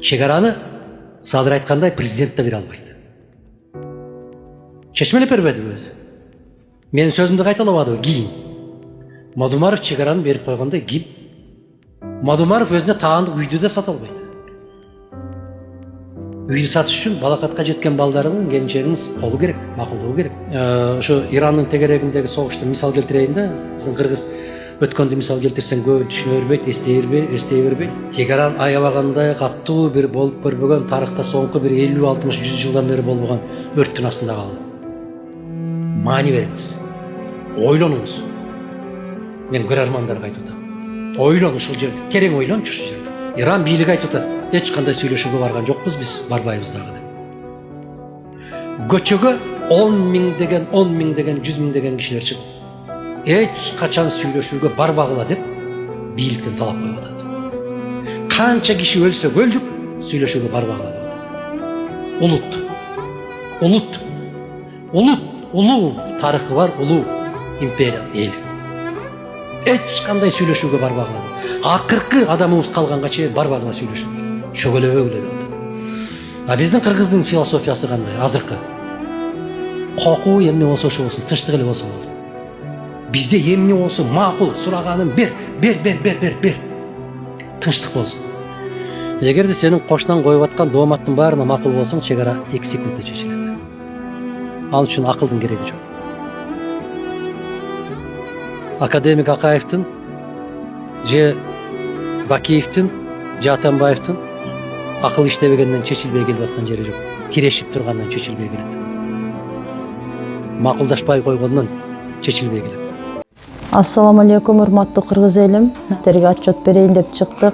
Шекараны Садыр айткандай президент да бере албайт. Чечмелеп бербеди өзү. Менин сөзүмдү кайталабадыбы кийин. Мадумаров чегараны берип койгондой ким? Мадумаров өзүнө таандык үйдү да сата албайт. Үйдү сатыш үчүн балакатка жеткен балдарынын келинчегиңиз колу керек, макулдугу керек. Ошо Ирандын тегерегиндеги согушту мисал келтирейин да. Биздин кыргыз өткөндү мисал келтирсең көбүн түшүнө бербейт, эстей бербейт. Тегеран аябагандай каттуу бир болуп көрбөгөн, тарыхта соңку бир 50, 60, 100 жылдан бери болбогон өрттүн астында калды. Маани бериңиз. Ойлонуңуз. Мен көрөрмандарга айтып атам. Ойлон ушул жерде, терең ойлончу ушул жерде. Иран бийлиги айтып атат. Эч кандай сүйлөшүүгө барган жокпуз биз, барбайбыз дагы деп. Көчөгө 10 миң деген, 100 миң деген кишилер чыгып, эч качан сүйлөшүүгө барбагыла деп бийликтен талап коюп атат. Канча киши өлсөк өлдүк, сүйлөшүүгө барбагыла деп атат. Улуу тарыхы бар, улуу империя эли. Эч кандай сүйлөшүүгө барбагыла. Акыркы адамыбыз калганга чейин барбагыла сүйлөшүүгө. Шөгөлөбөгүлө деп атат. А биздин кыргыздын философиясы кандай? Азыркы кокуу эмне болсо ошо болсун, тынчтык эле болсо болду. Бизде эмне болсо макул, сураганын бер. Тынчтык болсун. Эгерде сенин кошунан коюп аткан дооматтын баарына макул болсоң, чегара 2 секундда чечилет. Ал үчүн акылдын кереги жок. Академик Акаевдин, же Бакиевдин, же Атамбаевдин акыл иштебегенден чечилбей келип аткан жери жок. Тирешип тургандан чечилбей келет. Макулдашпай койгондон чечилбей келет. Ассаламу алейкум, урматтуу кыргыз элим. Сиздерге отчет берейин деп чыктык.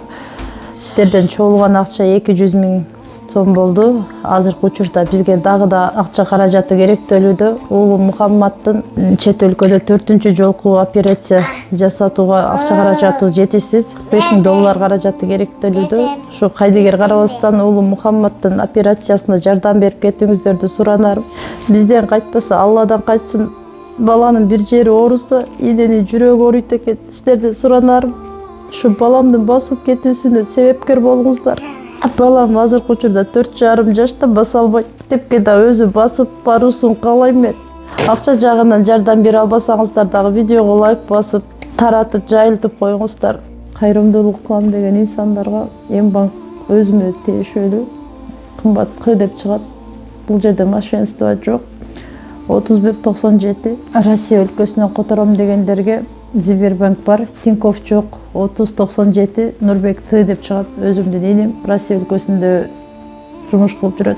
Сиздерден чогулган акча 200 миң сом болду. Азыркы учурда бизге дагы да акча каражаты керектөлүүдө. Уулум Мухаммаддын чет өлкөдө 4-үнчү жолку операция жасатууга акча каражаты жетишсиз. $5,000 каражаты керектөлүүдө. Ушу кайдыгер карабастан уулум Мухаммаддын операциясына жардам берип кетиңиздерди суранарым. Бизден кайтпаса Алладан кайтсын. Баланын бир жери ооруса, иненин жүрөгү ооруйт экен. Сиздерден суранарым, ушу баламдын басып кетүүсүнө себепкер болуңуздар. Балам азыркы учурда 4,5 жашта баса албайт. Тепке да өзү басып баруусун каалайм мен. Акча жагынан жардам бере албасаңыздар дагы видеого лайк басып, таратып, жайылтып коюңуздар. Кайрымдуулук кылам деген инсандарга М-банк өзүмө тиешелүү кымбат К деп чыгат. Бул жерде мошенство жок. 3197 Россия өлкөсүнөн котором дегендерге Сбербанк бар, Тинькофф жок. 3097 Нурбек Т деп чыгат. Өзүмдүн энем Россия өлкөсүндө жумуш кылып жүрөт.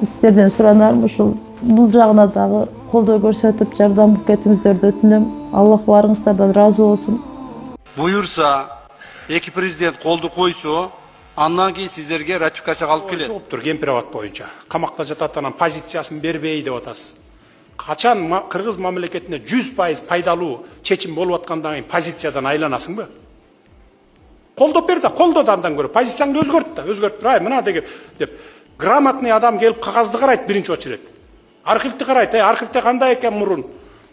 Сиздерден суранарым ушул бул жагына дагы колдоо көрсөтүп, жардам кылып кетиңиздерди өтүнөм. Аллах баарыңыздардан ыраазы болсун. Буюрса, эки президент колду койсо, андан кийин сиздерге ратификацияга алып келет. Жооптур Кемпироват боюнча. Камакта жатат, анан позициясын бербей деп атасыз. Качан кыргыз мамлекетине 100% пайдалуу чечим болуп аткандан кийин позициядан айланасыңбы? Колдоп бер да, колдо да андан көрө. Позицияңды өзгөрт. Ай, мына деп грамотный адам келип кагазды карайт биринчи очередь. Архивди карайт, архивде кандай экен мурун?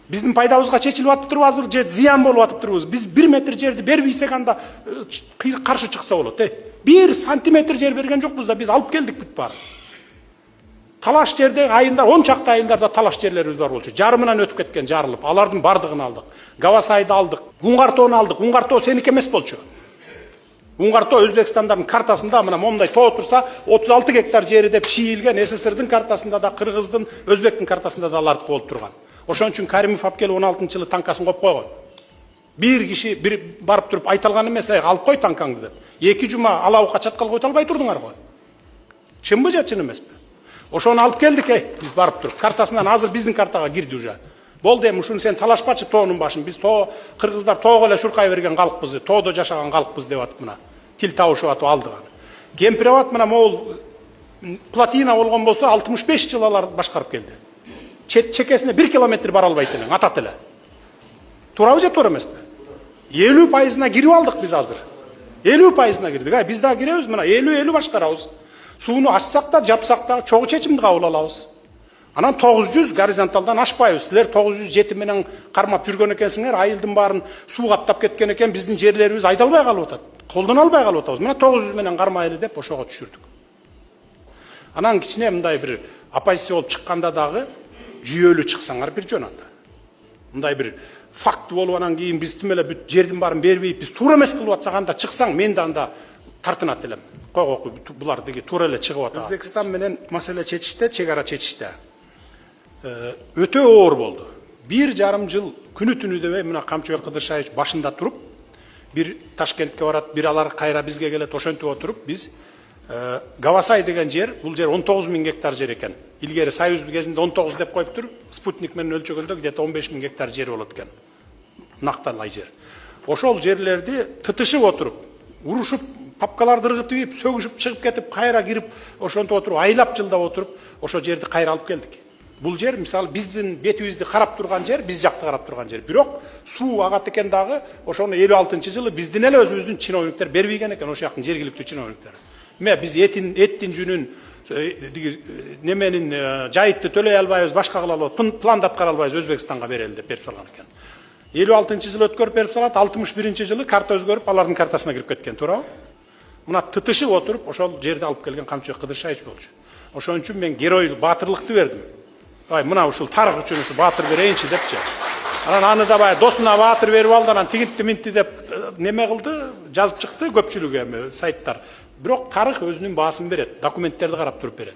Биздин пайдабызга чечилип атыптырбы азыр же зыян болуп атыптырбы? Биз 1 метр жерди бербейсек анда каршы чыкса болот, 1 сантиметр жер берген жокпуз да биз алып келдик бүт баары. Талаш жерде айылдар, 10 чакта айылдарда талаш жерлерибиз бар болчу. Жарымынан өтүп кеткен, жарылып. Алардын бардыгын алдык. Гавасайды алдык. Уңгартоону алдык. Уңгартоо сеники эмес болчу. Уңгартоо Өзбекстандын картасында мына момундай тоо турса 36 гектар жери деп чийилген, СССРдин картасында да, Кыргыздын, Өзбектин картасында да алардык болуп турган. Ошон үчүн Каримов алып келип 16-жылы танкасын коюп койгон. Бир киши барып туруп айта алган эмес, алып кой танкаңды деп. 2 жума алабыкка чаткал който албай турдуңар го. Чынбы же чын эмеспи? Ошону алып келдик, биз барып туруп. Картасынан азыр биздин картага кирди уже. Болду эми ушуну сен талашпачы тоонун башын. Биз кыргыздар тоого эле шуркай берген калкпыз, тоодо жашаган калкпыз деп атып мына. Тил табышып атып алдык аны. Кемпироват мына могул плотина болгон болсо 65 жыл алар башкарып келди. Чекесине 1 километр бара албайт элең, атат эле. Туурабы же туура эмеспи? 50%-на кирип алдык биз азыр. 50%-на кирдик. Биз дагы киребиз мына 50 башкарабыз. Сууну ачсак да, жапсак да чогуу чечимди кабыл алабыз. Анан 900 горизонталдан ашпайбыз. Силер 907 менен кармап жүргөн экенсиңер, айылдын баарын суу каптап кеткен экен, биздин жерлерибиз айдалбай калып атат. Колдоно албай калып атабыз. Мына 900 менен кармайлы деп ошого түшүрдүк. Анан кичине мындай бир оппозиция болуп чыкканда дагы жүйөлүү чыксаңар бир жөн анда. Мындай бир факт болуп анан кийин биз тим эле бүт жердин баарын бербейт, биз туура эмес кылып атсак анда чыксаң, мен да анда тартынат элем. Койгоку булар деги туура эле чыгып атат. Өзбекстан менен маселе чечиште, чек ара чечиште өтө оор болду. 1,5 жыл күнү түнү дебей мына Камчыбек Кыдыршаевич башында туруп, бир Ташкентке барат, бир алар кайра бизге келет, ошентип отуруп биз Гавасай деген жер, бул жер 19.000 гектар жер экен. Илгери Союз кезинде 19 деп коюптур, спутник менен өлчөгөндө где-то 15.000 гектар жер болот экен. Накталай жер. Ошол жерлерди тытышып отуруп, урушуп, папкаларды ыргытып, сөгүшүп чыгып кетип, кайра кирип, ошентип отуруп, айлап жылдап отуруп, ошо жерди кайра алып келдик. Бул жер мисалы биздин бетибизди карап турган жер, биз жакты карап турган жер. Бирок суу агат экен дагы, ошону 56-жылы биздин эле өзүбүздүн чиновниктер бербеген экен, ошол жактын жергиликтүү чиновниктер. Биз эттин жүнүн неменин жайытты төлөй албайбыз, башка кыла албайбыз, планды аткара албайбыз, Өзбекстанга берели деп берип салган экен. 56-жылы өткөрүп берип салат, 61-жылы карта өзгөрүп, алардын картасына кирип кеткен, туурабы? Мына тытышып отуруп, ошол жерди алып келген Камчыбек Кыдыршаевич болчу. Ошон үчүн мен герой баатырлыкты бердим. Мына ушул тарых үчүн ушу баатыр берейинчи депчи. Анан аны да баягы досуна баатыр берип алды, анан тигинти минти деп неме кылды, жазып чыкты көпчүлүгү эми сайттар. Бирок тарых өзүнүн баасын берет, документтерди карап туруп берет.